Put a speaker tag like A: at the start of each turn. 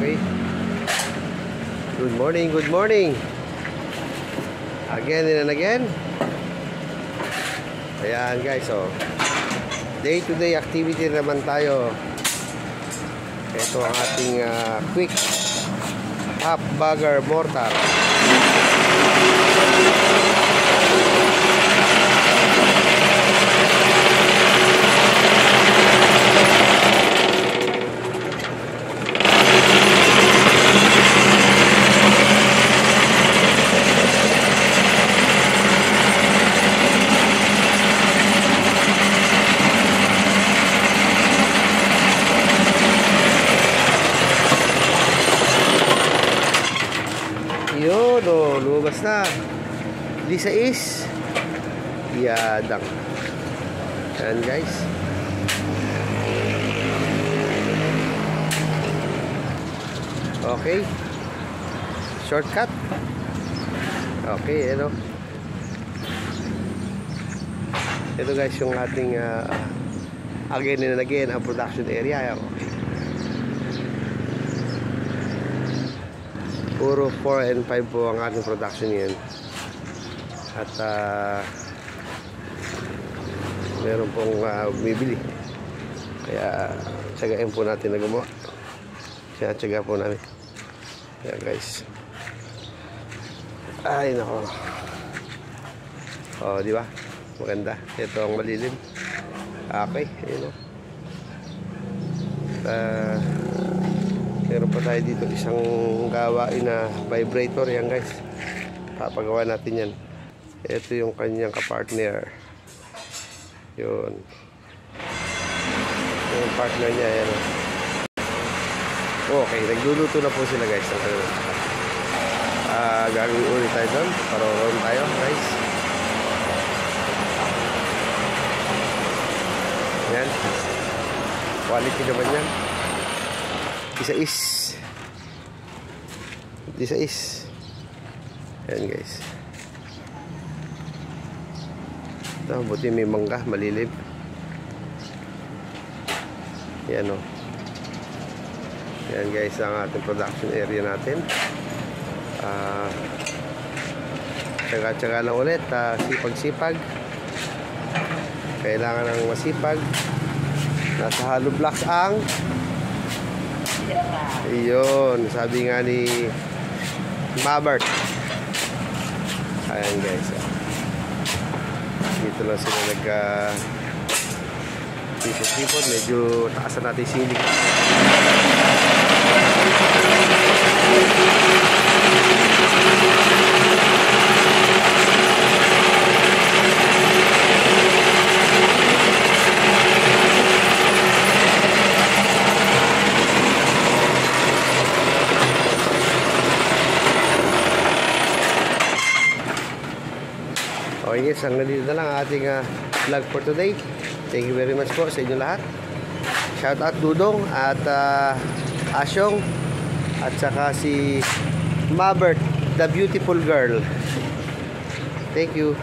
A: Okay. Good morning, good morning. Again and again. Ayan guys, oh. Day-to-day activity naman tayo. Ito ang ating quick half bagger mortar. Yun, oh, lumabas na. Lisa is yadang. Yan guys. Okay. Shortcut. Okay, ano. Ito guys yung ating again and again ang production area. Okay. Puro 4 and 5 po ang ating production yan. At meron pong bumibili. Kaya tsagain po natin na gumawa. Kaya tsaga po namin. Kaya guys. Ay nako. Oh, di ba? Maganda. Ito ang malilim. Okay, ayun o. Meron pa tayo dito isang gawain na vibrator. Yan guys, papagawa natin yan. Ito yung kanyang kapartner. Yun yung partner niya. Yan. Okay, nagluluto na po sila guys. Gagawin ulit tayo doon. Paroon tayo guys. Yan, quality naman yan. Isa is. Ayan guys. Ito, buti may mangga, malilim. Ayan o. Ayan guys, ang ating production area natin. Tsaga-tsaga lang ulit. Sipag-sipag. Kailangan ng masipag. Nasa hollow blocks ang iyon, sabi nga ni Mabert. Ayan guys, dito lang sila sipon. Medyo taasan natin sinig. Okay guys, hanggang dito na lang ating vlog for today. Thank you very much po sa inyo lahat. Shout out Dudong at Asyong at saka si Mabert, the beautiful girl. Thank you.